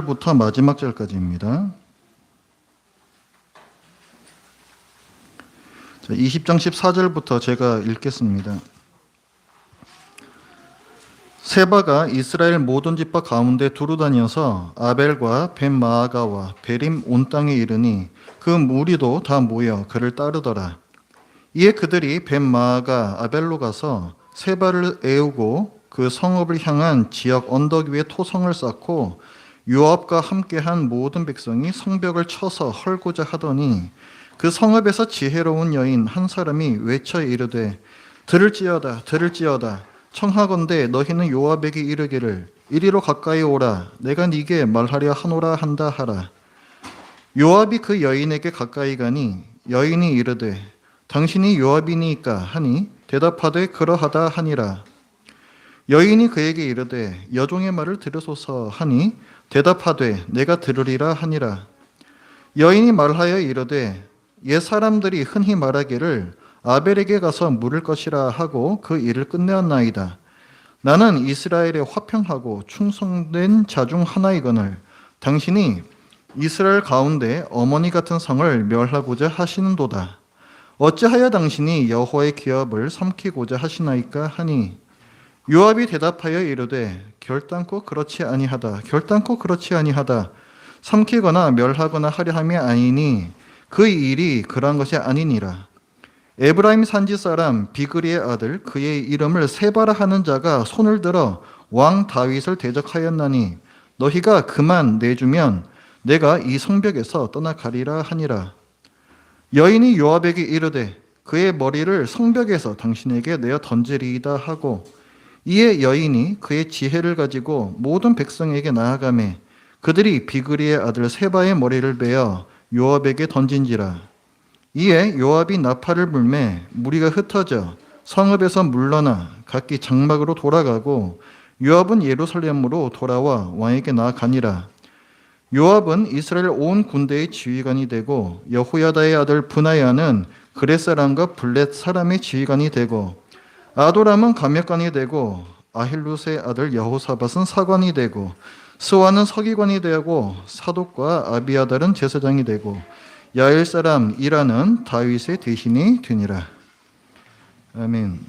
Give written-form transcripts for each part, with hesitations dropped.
부터 마지막 절까지입니다. 20장 14절부터 제가 읽겠습니다. 세바가 이스라엘 모든 지파 가운데 두루다녀서 아벨과 벳마아가와 베림 온 땅에 이르니 그 무리도 다 모여 그를 따르더라. 이에 그들이 벳마아가 아벨로 가서 세바를 애우고 그 성읍을 향한 지역 언덕 위에 토성을 쌓고 요압과 함께한 모든 백성이 성벽을 쳐서 헐고자 하더니 그 성읍에서 지혜로운 여인 한 사람이 외쳐 이르되 들을지어다 들을지어다 청하건대 너희는 요압에게 이르기를 이리로 가까이 오라 내가 네게 말하려 하노라 한다 하라. 요압이 그 여인에게 가까이 가니 여인이 이르되 당신이 요압이니까 하니 대답하되 그러하다 하니라. 여인이 그에게 이르되 여종의 말을 들으소서 하니 대답하되 내가 들으리라 하니라. 여인이 말하여 이르되 옛 사람들이 흔히 말하기를 아벨에게 가서 물을 것이라 하고 그 일을 끝내었나이다. 나는 이스라엘에 화평하고 충성된 자 중 하나이거늘 당신이 이스라엘 가운데 어머니 같은 성을 멸하고자 하시는도다. 어찌하여 당신이 여호와의 기업을 삼키고자 하시나이까 하니 요압이 대답하여 이르되 결단코 그렇지 아니하다. 결단코 그렇지 아니하다. 삼키거나 멸하거나 하려 함이 아니니 그 일이 그러한 것이 아니니라. 에브라임 산지 사람 비그리의 아들 그의 이름을 세바라 하는 자가 손을 들어 왕 다윗을 대적하였나니 너희가 그만 내주면 내가 이 성벽에서 떠나가리라 하니라. 여인이 요압에게 이르되 그의 머리를 성벽에서 당신에게 내어 던지리이다 하고 이에 여인이 그의 지혜를 가지고 모든 백성에게 나아가매 그들이 비그리의 아들 세바의 머리를 베어 요압에게 던진지라. 이에 요압이 나팔을 불매 무리가 흩어져 성읍에서 물러나 각기 장막으로 돌아가고 요압은 예루살렘으로 돌아와 왕에게 나아가니라. 요압은 이스라엘 온 군대의 지휘관이 되고 여호야다의 아들 브나야는 그렛 사람과 블렛 사람의 지휘관이 되고 아도람은 감역관이 되고 아힐룻의 아들 여호사밧은 사관이 되고 스와는 서기관이 되고 사독과 아비아달은 제사장이 되고 야일 사람 이라는 다윗의 대신이 되니라. 아멘.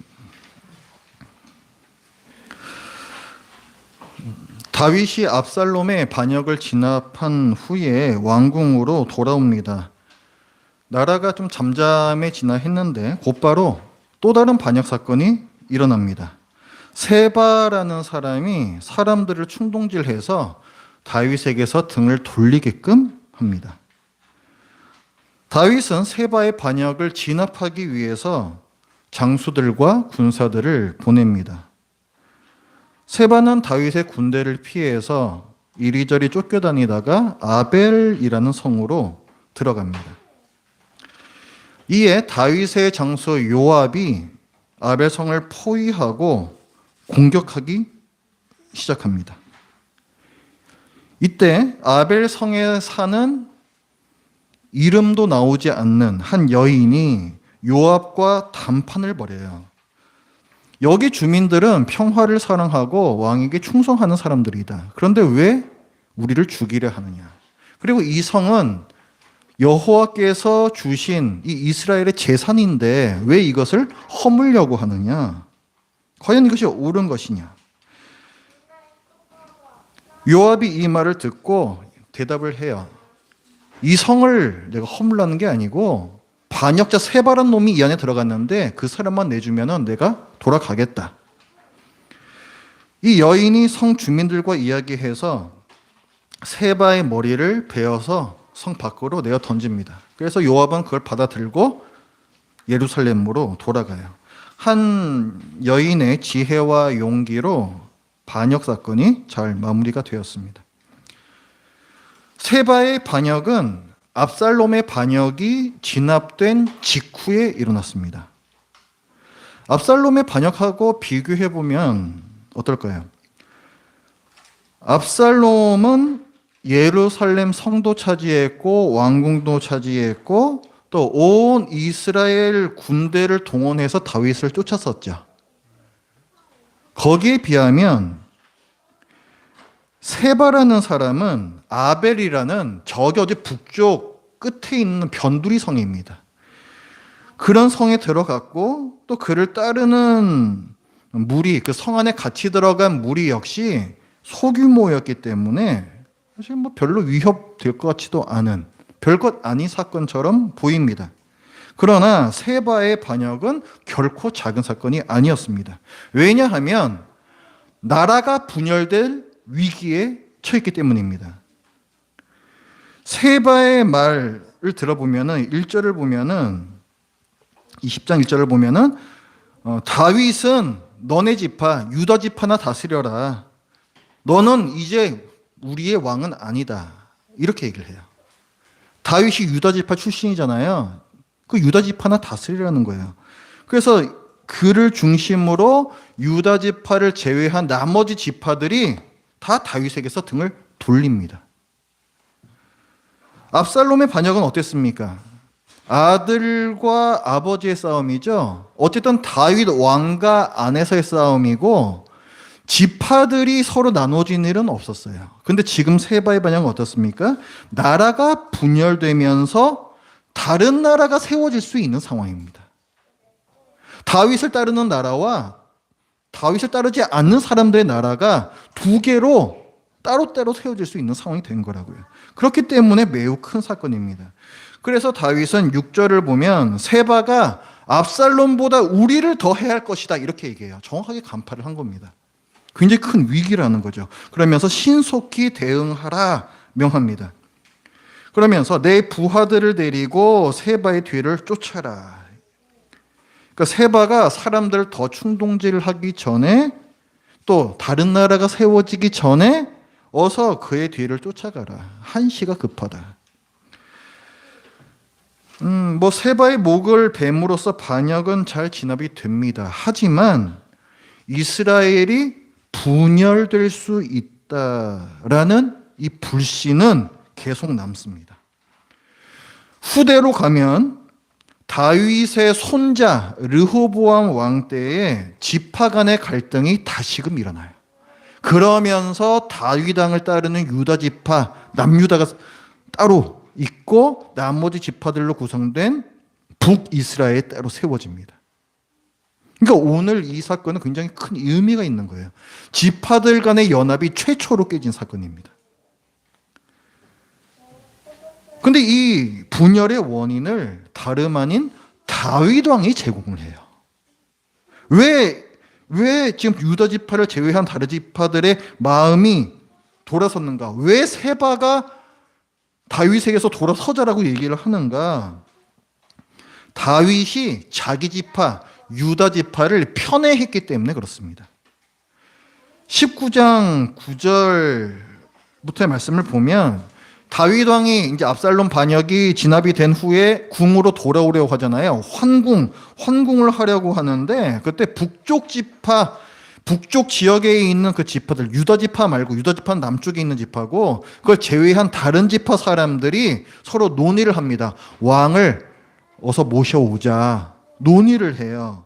다윗이 압살롬의 반역을 진압한 후에 왕궁으로 돌아옵니다. 나라가 좀 잠잠해지나 했는데 곧바로 또 다른 반역 사건이 일어납니다. 세바라는 사람이 사람들을 충동질해서 다윗에게서 등을 돌리게끔 합니다. 다윗은 세바의 반역을 진압하기 위해서 장수들과 군사들을 보냅니다. 세바는 다윗의 군대를 피해서 이리저리 쫓겨다니다가 아벨이라는 성으로 들어갑니다. 이에 다윗의 장수 요압이 아벨성을 포위하고 공격하기 시작합니다. 이때 아벨성에 사는 이름도 나오지 않는 한 여인이 요압과 담판을 벌여요. 여기 주민들은 평화를 사랑하고 왕에게 충성하는 사람들이다. 그런데 왜 우리를 죽이려 하느냐? 그리고 이 성은 여호와께서 주신 이 이스라엘의 재산인데 왜 이것을 허물려고 하느냐? 과연 이것이 옳은 것이냐? 요압이 이 말을 듣고 대답을 해요. 이 성을 내가 허물라는 게 아니고 반역자 세바란 놈이 이 안에 들어갔는데 그 사람만 내주면 내가 돌아가겠다. 이 여인이 성 주민들과 이야기해서 세바의 머리를 베어서 성 밖으로 내어 던집니다. 그래서 요압은 그걸 받아들고 예루살렘으로 돌아가요. 한 여인의 지혜와 용기로 반역 사건이 잘 마무리가 되었습니다. 세바의 반역은 압살롬의 반역이 진압된 직후에 일어났습니다. 압살롬의 반역하고 비교해보면 어떨까요? 압살롬은 예루살렘 성도 차지했고 왕궁도 차지했고 또 온 이스라엘 군대를 동원해서 다윗을 쫓았었죠. 거기에 비하면 세바라는 사람은 아벨이라는 저기 어디 북쪽 끝에 있는 변두리 성입니다. 그런 성에 들어갔고 또 그를 따르는 무리, 그 성 안에 같이 들어간 무리 역시 소규모였기 때문에 사실 뭐 별로 위협될 것 같지도 않은 별것 아닌 사건처럼 보입니다. 그러나 세바의 반역은 결코 작은 사건이 아니었습니다. 왜냐하면 나라가 분열될 위기에 처했기 때문입니다. 세바의 말을 들어보면은 1절을 보면은 20장 1절을 보면은 다윗은 너네 지파 유다 지파나 다스려라. 너는 이제 우리의 왕은 아니다. 이렇게 얘기를 해요. 다윗이 유다 지파 출신이잖아요. 그 유다 지파나 다스리라는 거예요. 그래서 그를 중심으로 유다 지파를 제외한 나머지 지파들이 다 다윗에게서 등을 돌립니다. 압살롬의 반역은 어땠습니까? 아들과 아버지의 싸움이죠. 어쨌든 다윗 왕가 안에서의 싸움이고 지파들이 서로 나눠진 일은 없었어요. 근데 지금 세바의 반역은 어떻습니까? 나라가 분열되면서 다른 나라가 세워질 수 있는 상황입니다. 다윗을 따르는 나라와 다윗을 따르지 않는 사람들의 나라가 두 개로 따로따로 세워질 수 있는 상황이 된 거라고요. 그렇기 때문에 매우 큰 사건입니다. 그래서 다윗은 6절을 보면 세바가 압살롬보다 우리를 더 해야 할 것이다 이렇게 얘기해요. 정확하게 간파를 한 겁니다. 굉장히 큰 위기라는 거죠. 그러면서 신속히 대응하라 명합니다. 그러면서 내 부하들을 데리고 세바의 뒤를 쫓아라. 그러니까 세바가 사람들을 더 충동질하기 전에 또 다른 나라가 세워지기 전에 어서 그의 뒤를 쫓아가라. 한시가 급하다. 뭐 세바의 목을 뱀으로써 반역은 잘 진압이 됩니다. 하지만 이스라엘이 분열될 수 있다라는 이 불신은 계속 남습니다. 후대로 가면 다윗의 손자 르호보암 왕 때에 지파 간의 갈등이 다시금 일어나요. 그러면서 다윗 왕을 따르는 유다 지파, 남유다가 따로 있고 나머지 지파들로 구성된 북이스라엘이 따로 세워집니다. 그러니까 오늘 이 사건은 굉장히 큰 의미가 있는 거예요. 지파들 간의 연합이 최초로 깨진 사건입니다. 근데 이 분열의 원인을 다름 아닌 다윗 왕이 제공을 해요. 왜 지금 유다 지파를 제외한 다른 지파들의 마음이 돌아섰는가? 왜 세바가 다윗에게서 돌아서자라고 얘기를 하는가? 다윗이 자기 지파 유다 지파를 편애했기 때문에 그렇습니다. 19장 9절부터의 말씀을 보면 다윗 왕이 이제 압살롬 반역이 진압이 된 후에 궁으로 돌아오려고 하잖아요. 환궁을 하려고 하는데 그때 북쪽 지역에 있는 그 지파들, 유다 지파 말고 유다 지파는 남쪽에 있는 지파고 그걸 제외한 다른 지파 사람들이 서로 논의를 합니다. 왕을 어서 모셔오자 논의를 해요.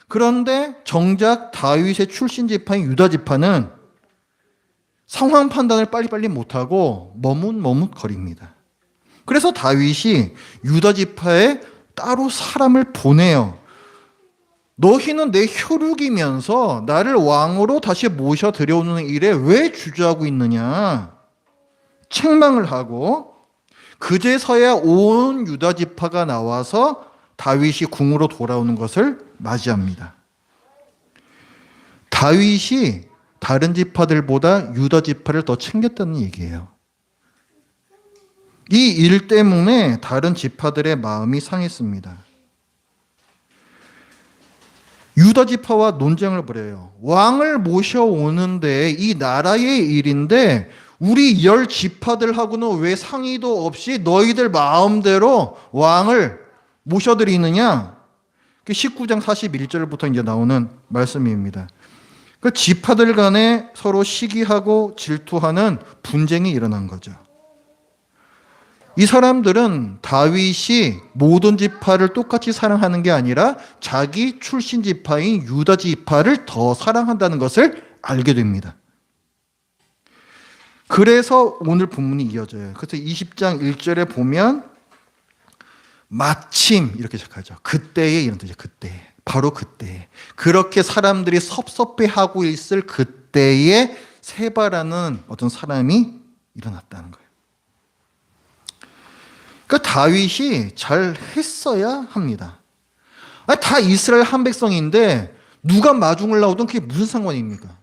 그런데 정작 다윗의 출신 지파인 유다 지파는 상황 판단을 빨리빨리 못하고 머뭇머뭇거립니다. 그래서 다윗이 유다 지파에 따로 사람을 보내요. 너희는 내 혈육이면서 나를 왕으로 다시 모셔 들여오는 일에 왜 주저하고 있느냐? 책망을 하고 그제서야 온 유다 지파가 나와서 다윗이 궁으로 돌아오는 것을 맞이합니다. 다윗이 다른 지파들보다 유다 지파를 더 챙겼다는 얘기예요. 이 일 때문에 다른 지파들의 마음이 상했습니다. 유다 지파와 논쟁을 벌여요. 왕을 모셔오는데 이 나라의 일인데 우리 10지파들하고는 왜 상의도 없이 너희들 마음대로 왕을 모셔드리느냐? 19장 41절부터 이제 나오는 말씀입니다. 그 지파들 간에 서로 시기하고 질투하는 분쟁이 일어난 거죠. 이 사람들은 다윗이 모든 지파를 똑같이 사랑하는 게 아니라 자기 출신 지파인 유다 지파를 더 사랑한다는 것을 알게 됩니다. 그래서 오늘 본문이 이어져요. 그래서 20장 1절에 보면 마침 이렇게 시작하죠. 그때에 이런 뜻이죠. 그때. 바로 그때. 그렇게 사람들이 섭섭해하고 있을 그때에 세바라는 어떤 사람이 일어났다는 거예요. 그러니까 다윗이 잘 했어야 합니다. 다 이스라엘 한 백성인데 누가 마중을 나오든 그게 무슨 상관입니까?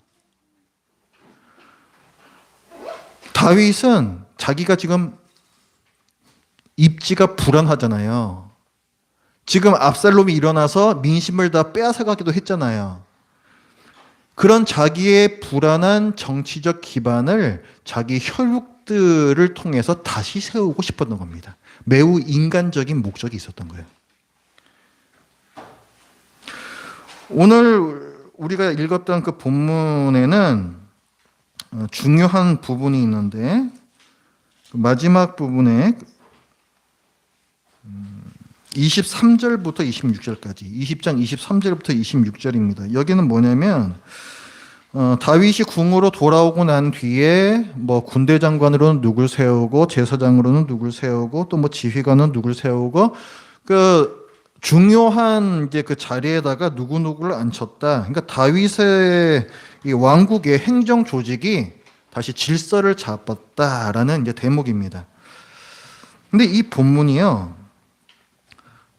다윗은 자기가 지금 입지가 불안하잖아요. 지금 압살롬이 일어나서 민심을 다 빼앗아가기도 했잖아요. 그런 자기의 불안한 정치적 기반을 자기 혈육들을 통해서 다시 세우고 싶었던 겁니다. 매우 인간적인 목적이 있었던 거예요. 오늘 우리가 읽었던 그 본문에는 중요한 부분이 있는데 마지막 부분에 23절부터 26절까지 20장 23절부터 26절입니다. 여기는 뭐냐면 다윗이 궁으로 돌아오고 난 뒤에 뭐 군대 장관으로는 누굴 세우고 제사장으로는 누굴 세우고 또 뭐 지휘관은 누굴 세우고 그 중요한 이제 그 자리에다가 누구누구를 앉혔다. 그러니까 다윗의 이 왕국의 행정 조직이 다시 질서를 잡았다라는 이제 대목입니다. 근데 이 본문이요.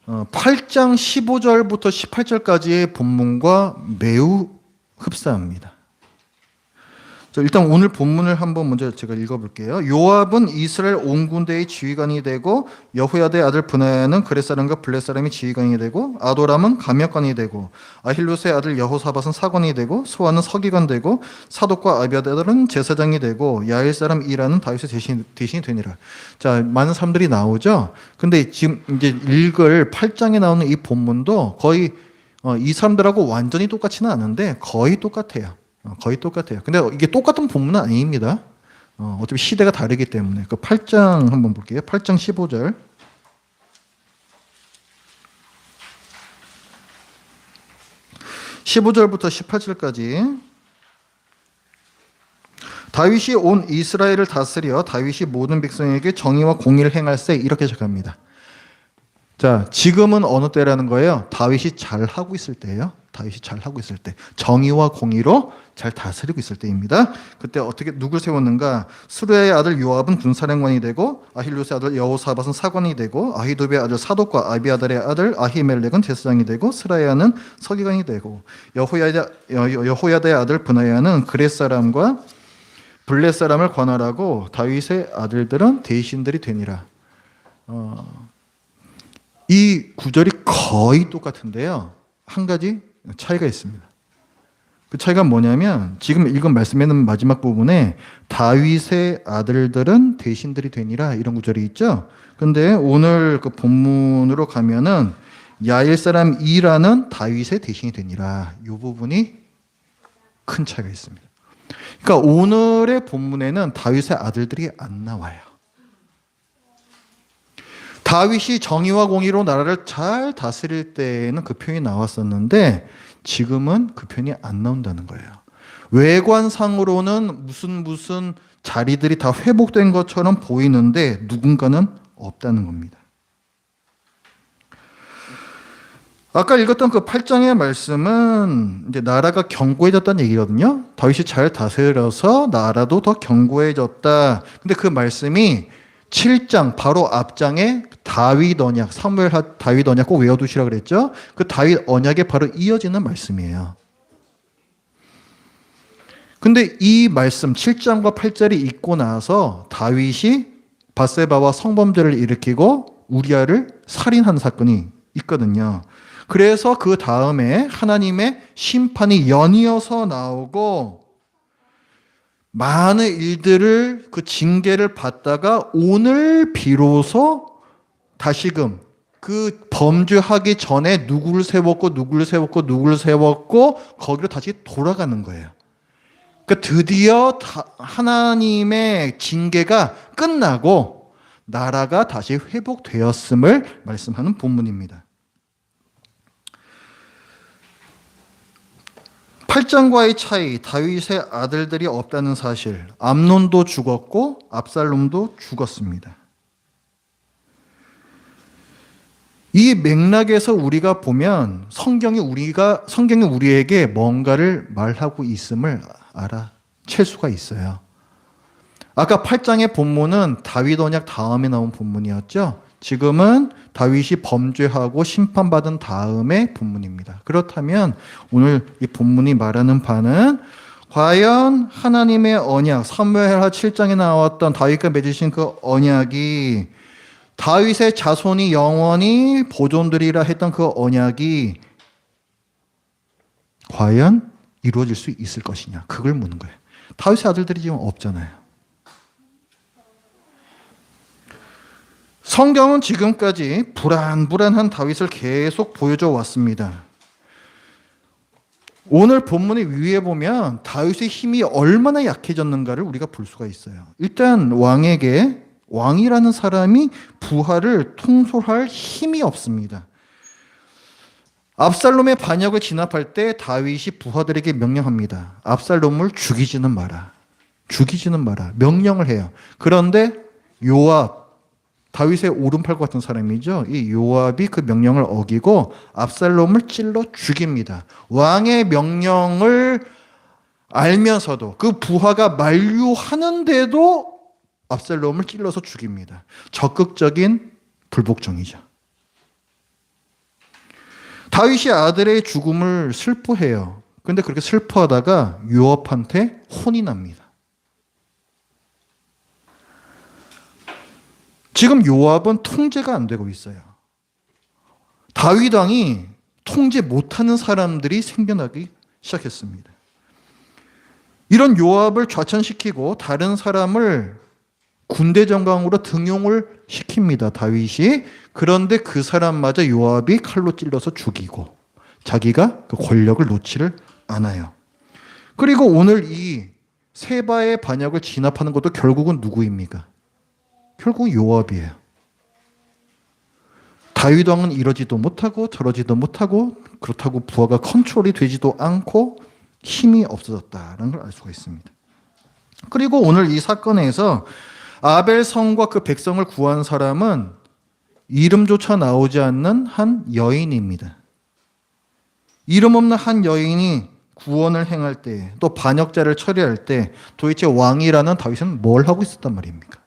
8장 15절부터 18절까지의 본문과 매우 흡사합니다. 일단 오늘 본문을 한번 먼저 제가 읽어볼게요. 요압은 이스라엘 온 군대의 지휘관이 되고 여호야다의 아들 브나야는 그렛 사람과 블렛 사람이 지휘관이 되고 아도람은 감역관이 되고 아힐롯의 아들 여호사밧은 사관이 되고 소아는 서기관 되고 사독과 아비아달은 제사장이 되고 야일 사람 이라는 다윗의 대신이 되니라. 자, 많은 사람들이 나오죠. 근데 지금 이제 읽을 8장에 나오는 이 본문도 거의 이 사람들하고 완전히 똑같지는 않은데 거의 똑같아요. 거의 똑같아요. 근데 이게 똑같은 본문은 아닙니다. 어차피 시대가 다르기 때문에. 그 8장 한번 볼게요. 8장 15절. (15절부터) (18절까지) 다윗이 온 이스라엘을 다스려 다윗이 모든 백성에게 정의와 공의를 행할세. 이렇게 시작합니다. 자, 지금은 어느 때라는 거예요? 다윗이 잘하고 있을 때예요. 다윗이 잘하고 있을 때. 정의와 공의로 잘 다스리고 있을 때입니다. 그때 어떻게 누굴 세웠는가? 수르야의 아들 요압은 군사령관이 되고 아힐롯의 아들 여호사밧은 사관이 되고 아히도베의 아들 사독과 아비아달의 아들 아히멜렉은 제사장이 되고 스라야는 서기관이 되고 여호야다의 아들 브나야는 그렛 사람과 블렛 사람을 관할하고 다윗의 아들들은 대신들이 되니라. 이 구절이 거의 똑같은데요. 한 가지 차이가 있습니다. 그 차이가 뭐냐면 지금 읽은 말씀에는 마지막 부분에 다윗의 아들들은 대신들이 되니라 이런 구절이 있죠. 근데 오늘 그 본문으로 가면은 야일 사람 이라는 다윗의 대신이 되니라. 이 부분이 큰 차이가 있습니다. 그러니까 오늘의 본문에는 다윗의 아들들이 안 나와요. 다윗이 정의와 공의로 나라를 잘 다스릴 때에는 그 표현이 나왔었는데 지금은 그 표현이 안 나온다는 거예요. 외관상으로는 무슨 자리들이 다 회복된 것처럼 보이는데 누군가는 없다는 겁니다. 아까 읽었던 그 8장의 말씀은 이제 나라가 견고해졌다는 얘기거든요. 다윗이 잘 다스려서 나라도 더 견고해졌다. 근데 그 말씀이 7장 바로 앞장에 다윗 언약, 사무엘 다윗 언약 꼭 외워두시라 그랬죠. 그 다윗 언약에 바로 이어지는 말씀이에요. 근데 이 말씀 7장과 8절이 있고 나서 다윗이 밧세바와 성범죄를 일으키고 우리아를 살인한 사건이 있거든요. 그래서 그 다음에 하나님의 심판이 연이어서 나오고 많은 일들을 그 징계를 받다가 오늘 비로소 다시금 그 범죄하기 전에 누구를 세웠고 거기로 다시 돌아가는 거예요. 그러니까 드디어 하나님의 징계가 끝나고 나라가 다시 회복되었음을 말씀하는 본문입니다. 8장과의 차이, 다윗의 아들들이 없다는 사실, 암논도 죽었고 압살롬도 죽었습니다. 이 맥락에서 우리가 보면 성경이 우리에게 뭔가를 말하고 있음을 알아챌 수가 있어요. 아까 8장의 본문은 다윗 언약 다음에 나온 본문이었죠. 지금은 다윗이 범죄하고 심판받은 다음의 본문입니다. 그렇다면 오늘 이 본문이 말하는 바는 과연 하나님의 언약, 사무엘하 7장에 나왔던 다윗과 맺으신 그 언약이 다윗의 자손이 영원히 보존되리라 했던 그 언약이 과연 이루어질 수 있을 것이냐, 그걸 묻는 거예요. 다윗의 아들들이 지금 없잖아요. 성경은 지금까지 불안불안한 다윗을 계속 보여줘 왔습니다. 오늘 본문의 위에 보면 다윗의 힘이 얼마나 약해졌는가를 우리가 볼 수가 있어요. 일단 왕이라는 사람이 부하를 통솔할 힘이 없습니다. 압살롬의 반역을 진압할 때 다윗이 부하들에게 명령합니다. 압살롬을 죽이지는 마라. 명령을 해요. 그런데 요압, 다윗의 오른팔 같은 사람이죠. 이 요압이 그 명령을 어기고 압살롬을 찔러 죽입니다. 왕의 명령을 알면서도 그 부하가 만류하는데도 압살롬을 찔러서 죽입니다. 적극적인 불복종이죠. 다윗이 아들의 죽음을 슬퍼해요. 그런데 그렇게 슬퍼하다가 요압한테 혼이 납니다. 지금 요압은 통제가 안 되고 있어요. 다윗 왕이 통제 못하는 사람들이 생겨나기 시작했습니다. 이런 요압을 좌천시키고 다른 사람을 군대 정강으로 등용을 시킵니다. 다윗이. 그런데 그 사람마저 요압이 칼로 찔러서 죽이고 자기가 그 권력을 놓지를 않아요. 그리고 오늘 이 세바의 반역을 진압하는 것도 결국은 누구입니까? 결국 요압이에요. 다윗 왕은 이러지도 못하고 저러지도 못하고 그렇다고 부하가 컨트롤이 되지도 않고 힘이 없어졌다는 걸 알 수가 있습니다. 그리고 오늘 이 사건에서 아벨 성과 그 백성을 구한 사람은 이름조차 나오지 않는 한 여인입니다. 이름 없는 한 여인이 구원을 행할 때, 또 반역자를 처리할 때 도대체 왕이라는 다윗은 뭘 하고 있었단 말입니까?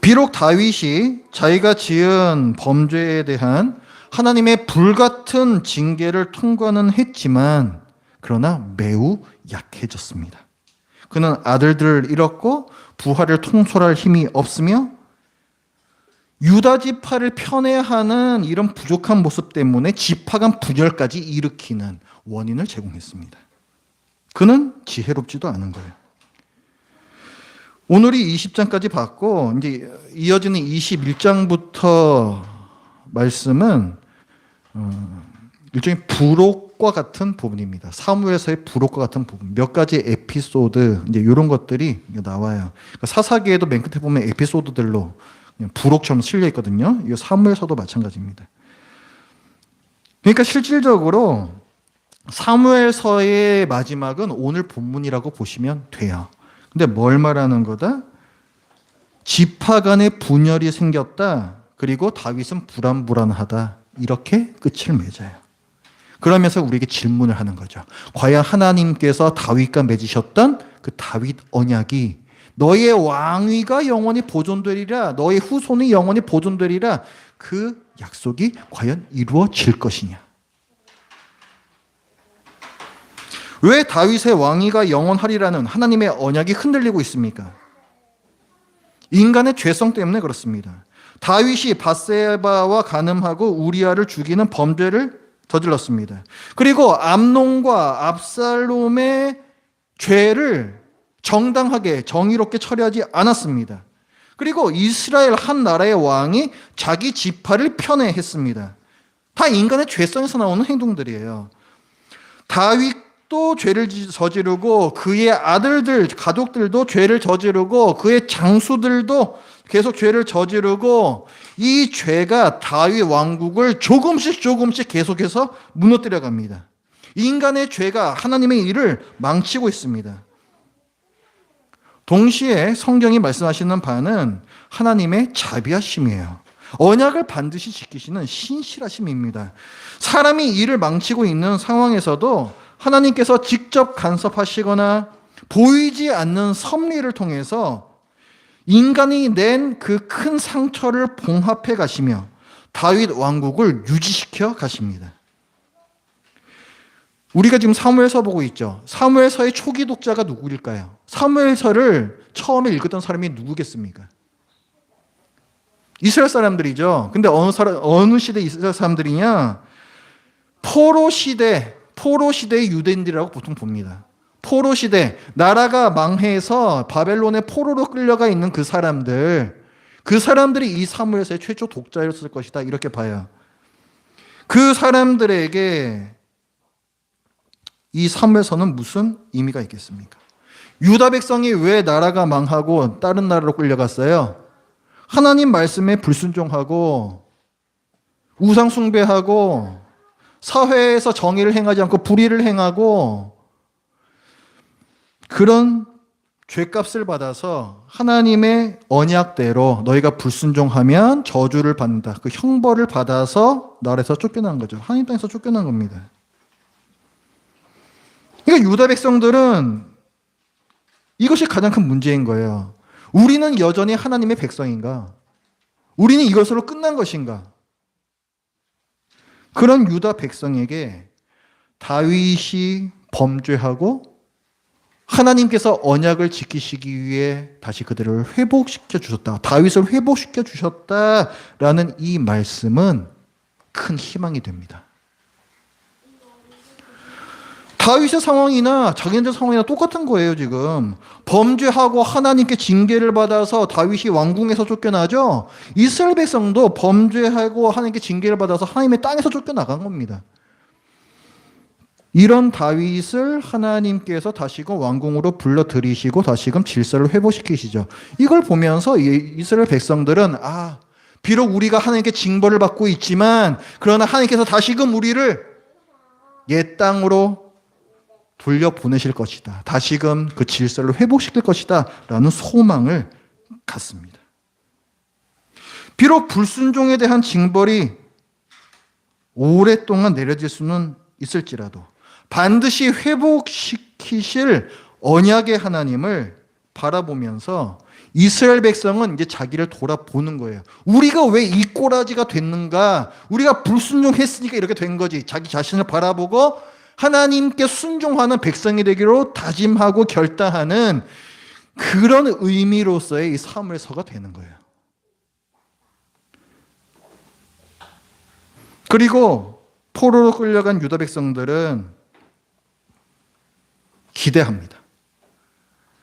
비록 다윗이 자기가 지은 범죄에 대한 하나님의 불같은 징계를 통과는 했지만 그러나 매우 약해졌습니다. 그는 아들들을 잃었고 부하를 통솔할 힘이 없으며 유다 지파를 편애하는 이런 부족한 모습 때문에 지파 간 분열까지 일으키는 원인을 제공했습니다. 그는 지혜롭지도 않은 거예요. 오늘이 20장까지 봤고 이제 이어지는 21장부터 말씀은 일종의 부록과 같은 부분입니다. 사무엘서의 부록과 같은 부분, 몇 가지 에피소드 이제 이런 것들이 나와요. 그러니까 사사기에도 맨 끝에 보면 에피소드들로 부록처럼 실려 있거든요. 이 사무엘서도 마찬가지입니다. 그러니까 실질적으로 사무엘서의 마지막은 오늘 본문이라고 보시면 돼요. 근데 뭘 말하는 거다? 지파 간의 분열이 생겼다. 그리고 다윗은 불안불안하다. 이렇게 끝을 맺어요. 그러면서 우리에게 질문을 하는 거죠. 과연 하나님께서 다윗과 맺으셨던 그 다윗 언약이 너의 왕위가 영원히 보존되리라, 너의 후손이 영원히 보존되리라, 그 약속이 과연 이루어질 것이냐? 왜 다윗의 왕위가 영원하리라는 하나님의 언약이 흔들리고 있습니까? 인간의 죄성 때문에 그렇습니다. 다윗이 밧세바와 간음하고 우리아를 죽이는 범죄를 저질렀습니다. 그리고 암논과 압살롬의 죄를 정당하게 정의롭게 처리하지 않았습니다. 그리고 이스라엘 한 나라의 왕이 자기 지파를 편애했습니다. 다 인간의 죄성에서 나오는 행동들이에요. 다윗도 또 죄를 저지르고 그의 아들들, 가족들도 죄를 저지르고 그의 장수들도 계속 죄를 저지르고 이 죄가 다윗 왕국을 조금씩 계속해서 무너뜨려 갑니다. 인간의 죄가 하나님의 일을 망치고 있습니다. 동시에 성경이 말씀하시는 바는 하나님의 자비하심이에요. 언약을 반드시 지키시는 신실하심입니다. 사람이 일을 망치고 있는 상황에서도 하나님께서 직접 간섭하시거나 보이지 않는 섭리를 통해서 인간이 낸 그 큰 상처를 봉합해 가시며 다윗 왕국을 유지시켜 가십니다. 우리가 지금 사무엘서 보고 있죠. 사무엘서의 초기 독자가 누구일까요? 사무엘서를 처음에 읽었던 사람이 누구겠습니까? 이스라엘 사람들이죠. 근데 어느 시대 이스라엘 사람들이냐? 포로 시대의 유대인들이라고 보통 봅니다. 포로 시대, 나라가 망해서 바벨론의 포로로 끌려가 있는 그 사람들이 이 사무엘서의 최초 독자였을 것이다. 이렇게 봐요. 그 사람들에게 이 사무엘서는 무슨 의미가 있겠습니까? 유다 백성이 왜 나라가 망하고 다른 나라로 끌려갔어요? 하나님 말씀에 불순종하고 우상 숭배하고 사회에서 정의를 행하지 않고 불의를 행하고 그런 죄값을 받아서 하나님의 언약대로 너희가 불순종하면 저주를 받는다. 그 형벌을 받아서 나라에서 쫓겨난 거죠. 하나님 땅에서 쫓겨난 겁니다. 그러니까 유다 백성들은 이것이 가장 큰 문제인 거예요. 우리는 여전히 하나님의 백성인가? 우리는 이것으로 끝난 것인가? 그런 유다 백성에게 다윗이 범죄하고 하나님께서 언약을 지키시기 위해 다시 그들을 회복시켜 주셨다. 다윗을 회복시켜 주셨다라는 이 말씀은 큰 희망이 됩니다. 다윗의 상황이나 자기네 상황이나 똑같은 거예요, 지금. 범죄하고 하나님께 징계를 받아서 다윗이 왕궁에서 쫓겨나죠? 이스라엘 백성도 범죄하고 하나님께 징계를 받아서 하나님의 땅에서 쫓겨나간 겁니다. 이런 다윗을 하나님께서 다시금 왕궁으로 불러들이시고 다시금 질서를 회복시키시죠. 이걸 보면서 이스라엘 백성들은 비록 우리가 하나님께 징벌을 받고 있지만 그러나 하나님께서 다시금 우리를 옛 땅으로 돌려보내실 것이다. 다시금 그 질서를 회복시킬 것이다. 라는 소망을 갖습니다. 비록 불순종에 대한 징벌이 오랫동안 내려질 수는 있을지라도 반드시 회복시키실 언약의 하나님을 바라보면서 이스라엘 백성은 이제 자기를 돌아보는 거예요. 우리가 왜 이 꼬라지가 됐는가? 우리가 불순종했으니까 이렇게 된 거지. 자기 자신을 바라보고 하나님께 순종하는 백성이 되기로 다짐하고 결단하는 그런 의미로서의 이 사무엘서가 되는 거예요. 그리고 포로로 끌려간 유다 백성들은 기대합니다.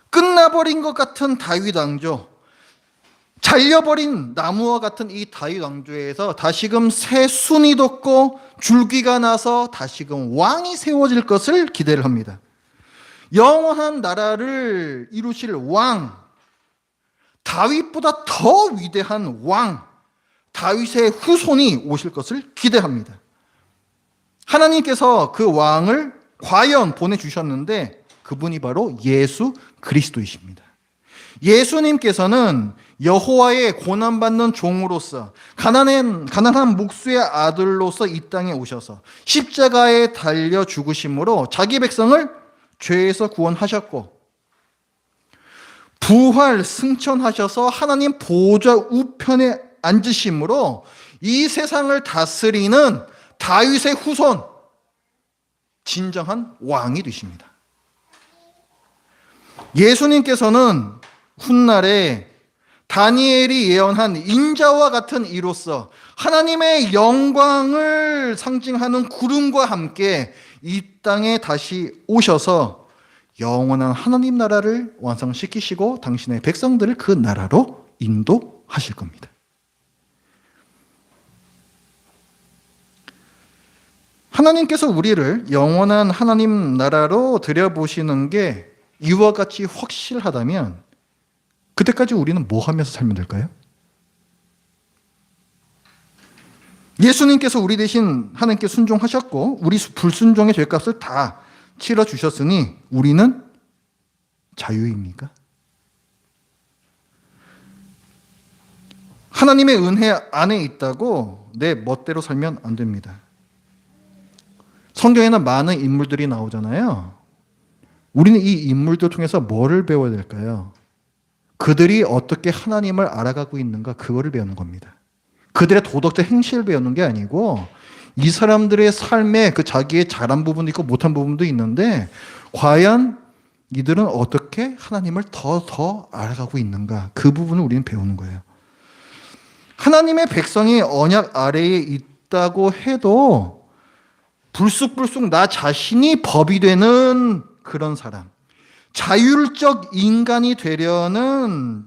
끝나버린 것 같은 다윗 왕조, 잘려버린 나무와 같은 이 다윗 왕조에서 다시금 새 순이 돋고 줄기가 나서 다시금 왕이 세워질 것을 기대를 합니다. 영원한 나라를 이루실 왕, 다윗보다 더 위대한 왕, 다윗의 후손이 오실 것을 기대합니다. 하나님께서 그 왕을 과연 보내주셨는데 그분이 바로 예수 그리스도이십니다. 예수님께서는 여호와의 고난받는 종으로서 가난한 목수의 아들로서 이 땅에 오셔서 십자가에 달려 죽으심으로 자기 백성을 죄에서 구원하셨고 부활 승천하셔서 하나님 보좌 우편에 앉으심으로 이 세상을 다스리는 다윗의 후손, 진정한 왕이 되십니다. 예수님께서는 훗날에 다니엘이 예언한 인자와 같은 이로써 하나님의 영광을 상징하는 구름과 함께 이 땅에 다시 오셔서 영원한 하나님 나라를 완성시키시고 당신의 백성들을 그 나라로 인도하실 겁니다. 하나님께서 우리를 영원한 하나님 나라로 들여보시는 게 이와 같이 확실하다면 그때까지 우리는 뭐 하면서 살면 될까요? 예수님께서 우리 대신 하나님께 순종하셨고 우리 불순종의 죄값을 다 치러주셨으니 우리는 자유입니까? 하나님의 은혜 안에 있다고 내 멋대로 살면 안 됩니다. 성경에는 많은 인물들이 나오잖아요. 우리는 이 인물들 통해서 뭐를 배워야 될까요? 그들이 어떻게 하나님을 알아가고 있는가, 그거를 배우는 겁니다. 그들의 도덕적 행실을 배우는 게 아니고 이 사람들의 삶에 그 자기의 잘한 부분도 있고 못한 부분도 있는데 과연 이들은 어떻게 하나님을 더 알아가고 있는가, 그 부분을 우리는 배우는 거예요. 하나님의 백성이 언약 아래에 있다고 해도 불쑥불쑥 나 자신이 법이 되는 그런 사람, 자율적 인간이 되려는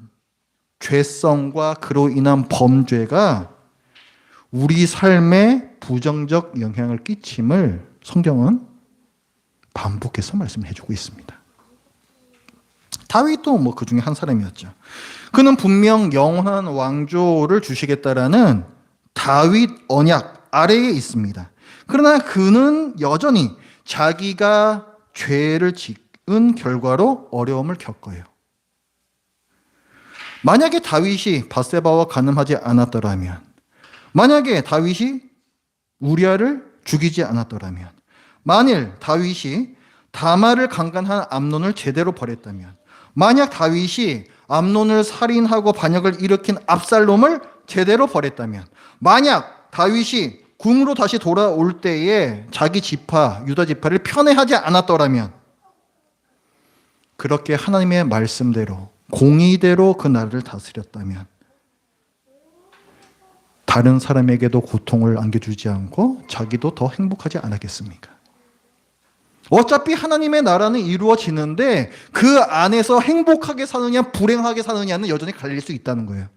죄성과 그로 인한 범죄가 우리 삶에 부정적 영향을 끼침을 성경은 반복해서 말씀해 주고 있습니다. 다윗도 그 중에 한 사람이었죠. 그는 분명 영원한 왕조를 주시겠다라는 다윗 언약 아래에 있습니다. 그러나 그는 여전히 자기가 죄를 지은 결과로 어려움을 겪어요. 만약에 다윗이 밧세바와 간음하지 않았더라면, 만약에 다윗이 우리아를 죽이지 않았더라면, 만일 다윗이 다말을 강간한 암논을 제대로 벌였다면, 만약 다윗이 암논을 살인하고 반역을 일으킨 압살롬을 제대로 벌였다면, 만약 다윗이 궁으로 다시 돌아올 때에 자기 지파, 유다 지파를 편애하지 않았더라면, 그렇게 하나님의 말씀대로 공의대로 그 나라를 다스렸다면 다른 사람에게도 고통을 안겨주지 않고 자기도 더 행복하지 않았겠습니까? 어차피 하나님의 나라는 이루어지는데 그 안에서 행복하게 사느냐 불행하게 사느냐는 여전히 갈릴 수 있다는 거예요.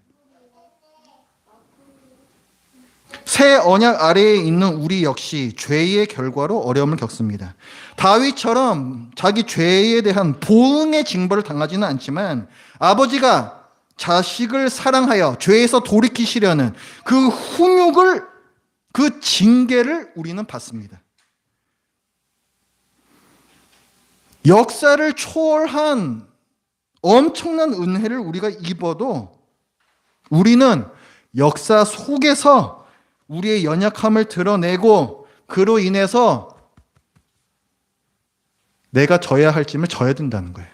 새 언약 아래에 있는 우리 역시 죄의 결과로 어려움을 겪습니다. 다윗처럼 자기 죄에 대한 보응의 징벌을 당하지는 않지만 아버지가 자식을 사랑하여 죄에서 돌이키시려는 그 훈육을, 그 징계를 우리는 받습니다. 역사를 초월한 엄청난 은혜를 우리가 입어도 우리는 역사 속에서 우리의 연약함을 드러내고 그로 인해서 내가 져야 할 짐을 져야 된다는 거예요.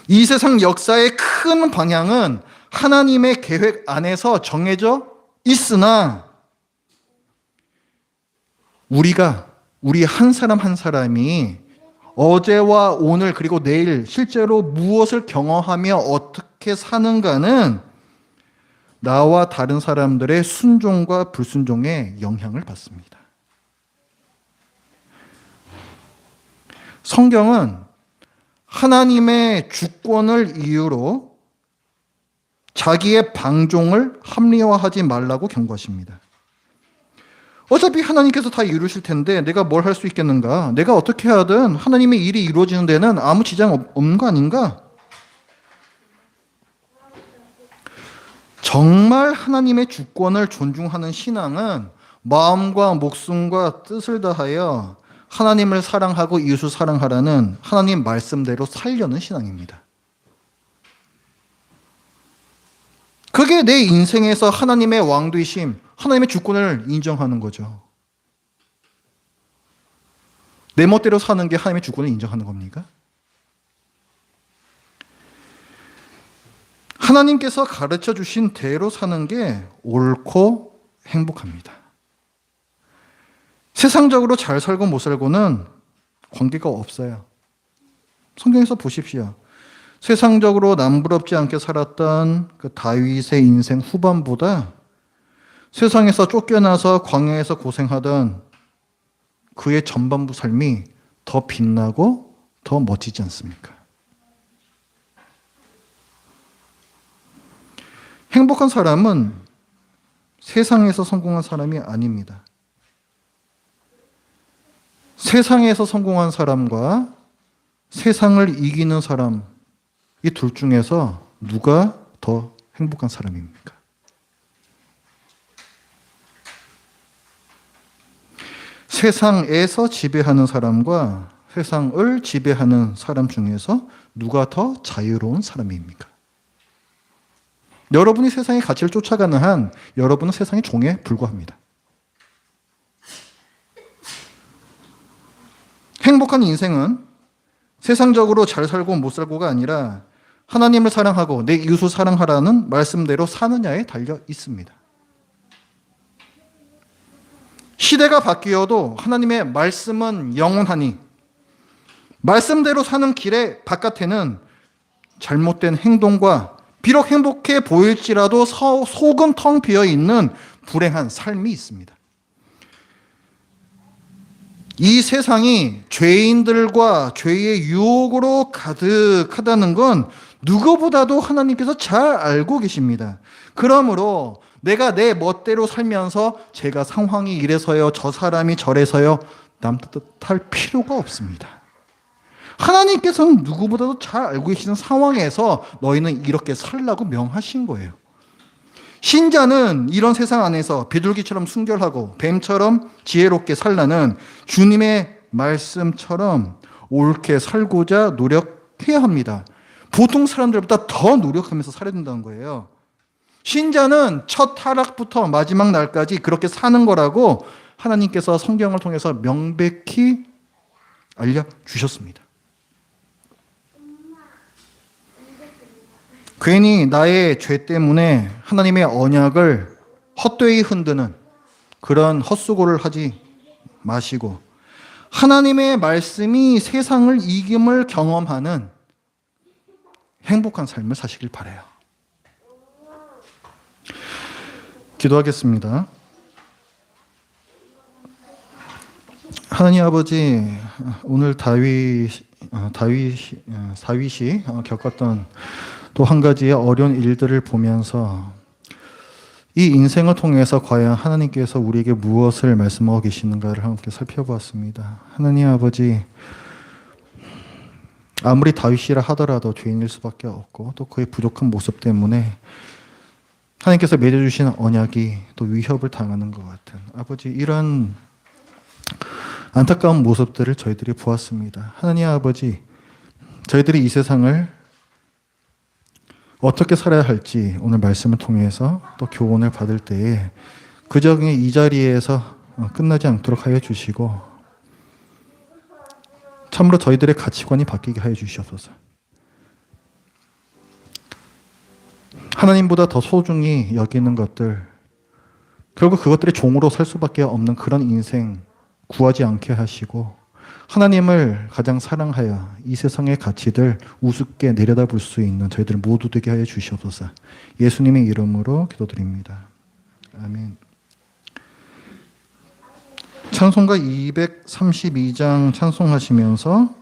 이 세상 역사의 큰 방향은 하나님의 계획 안에서 정해져 있으나 우리 한 사람 한 사람이 어제와 오늘 그리고 내일 실제로 무엇을 경험하며 어떻게 사는가는 나와 다른 사람들의 순종과 불순종에 영향을 받습니다. 성경은 하나님의 주권을 이유로 자기의 방종을 합리화하지 말라고 경고하십니다. 어차피 하나님께서 다 이루실 텐데 내가 뭘 할 수 있겠는가? 내가 어떻게 하든 하나님의 일이 이루어지는 데는 아무 지장 없는 거 아닌가? 정말 하나님의 주권을 존중하는 신앙은 마음과 목숨과 뜻을 다하여 하나님을 사랑하고 이웃을 사랑하라는 하나님 말씀대로 살려는 신앙입니다. 그게 내 인생에서 하나님의 왕되심, 하나님의 주권을 인정하는 거죠. 내 멋대로 사는 게 하나님의 주권을 인정하는 겁니까? 하나님께서 가르쳐 주신 대로 사는 게 옳고 행복합니다. 세상적으로 잘 살고 못 살고는 관계가 없어요. 성경에서 보십시오. 세상적으로 남부럽지 않게 살았던 그 다윗의 인생 후반보다 세상에서 쫓겨나서 광야에서 고생하던 그의 전반부 삶이 더 빛나고 더 멋지지 않습니까? 행복한 사람은 세상에서 성공한 사람이 아닙니다. 세상에서 성공한 사람과 세상을 이기는 사람, 이 둘 중에서 누가 더 행복한 사람입니까? 세상에서 지배하는 사람과 세상을 지배하는 사람 중에서 누가 더 자유로운 사람입니까? 여러분이 세상의 가치를 쫓아가는 한 여러분은 세상의 종에 불과합니다. 행복한 인생은 세상적으로 잘 살고 못 살고가 아니라 하나님을 사랑하고 내 이웃을 사랑하라는 말씀대로 사느냐에 달려 있습니다. 시대가 바뀌어도 하나님의 말씀은 영원하니 말씀대로 사는 길의 바깥에는 잘못된 행동과 비록 행복해 보일지라도 속은 텅 비어 있는 불행한 삶이 있습니다. 이 세상이 죄인들과 죄의 유혹으로 가득하다는 건 누구보다도 하나님께서 잘 알고 계십니다. 그러므로 내가 내 멋대로 살면서 제가 상황이 이래서요, 저 사람이 저래서요, 남 탓할 필요가 없습니다. 하나님께서는 누구보다도 잘 알고 계시는 상황에서 너희는 이렇게 살라고 명하신 거예요. 신자는 이런 세상 안에서 비둘기처럼 순결하고 뱀처럼 지혜롭게 살라는 주님의 말씀처럼 옳게 살고자 노력해야 합니다. 보통 사람들보다 더 노력하면서 살아야 된다는 거예요. 신자는 첫 타락부터 마지막 날까지 그렇게 사는 거라고 하나님께서 성경을 통해서 명백히 알려주셨습니다. 괜히 나의 죄 때문에 하나님의 언약을 헛되이 흔드는 그런 헛수고를 하지 마시고 하나님의 말씀이 세상을 이김을 경험하는 행복한 삶을 사시길 바라요. 기도하겠습니다. 하나님 아버지, 오늘 다윗이 겪었던 또 한 가지의 어려운 일들을 보면서 이 인생을 통해서 과연 하나님께서 우리에게 무엇을 말씀하고 계시는가를 함께 살펴보았습니다. 하나님 아버지, 아무리 다윗이라 하더라도 죄인일 수밖에 없고 또 그의 부족한 모습 때문에 하나님께서 맺어주신 언약이 또 위협을 당하는 것 같은 아버지, 이런 안타까운 모습들을 저희들이 보았습니다. 하나님 아버지, 저희들이 이 세상을 어떻게 살아야 할지 오늘 말씀을 통해서 또 교훈을 받을 때에 그저 그냥 이 자리에서 끝나지 않도록 하여 주시고 참으로 저희들의 가치관이 바뀌게 하여 주시옵소서. 하나님보다 더 소중히 여기는 것들, 결국 그것들의 종으로 살 수밖에 없는 그런 인생 구하지 않게 하시고 하나님을 가장 사랑하여 이 세상의 가치들 우습게 내려다볼 수 있는 저희들 모두 되게 하여 주시옵소서. 예수님의 이름으로 기도드립니다. 아멘. 찬송가 232장 찬송하시면서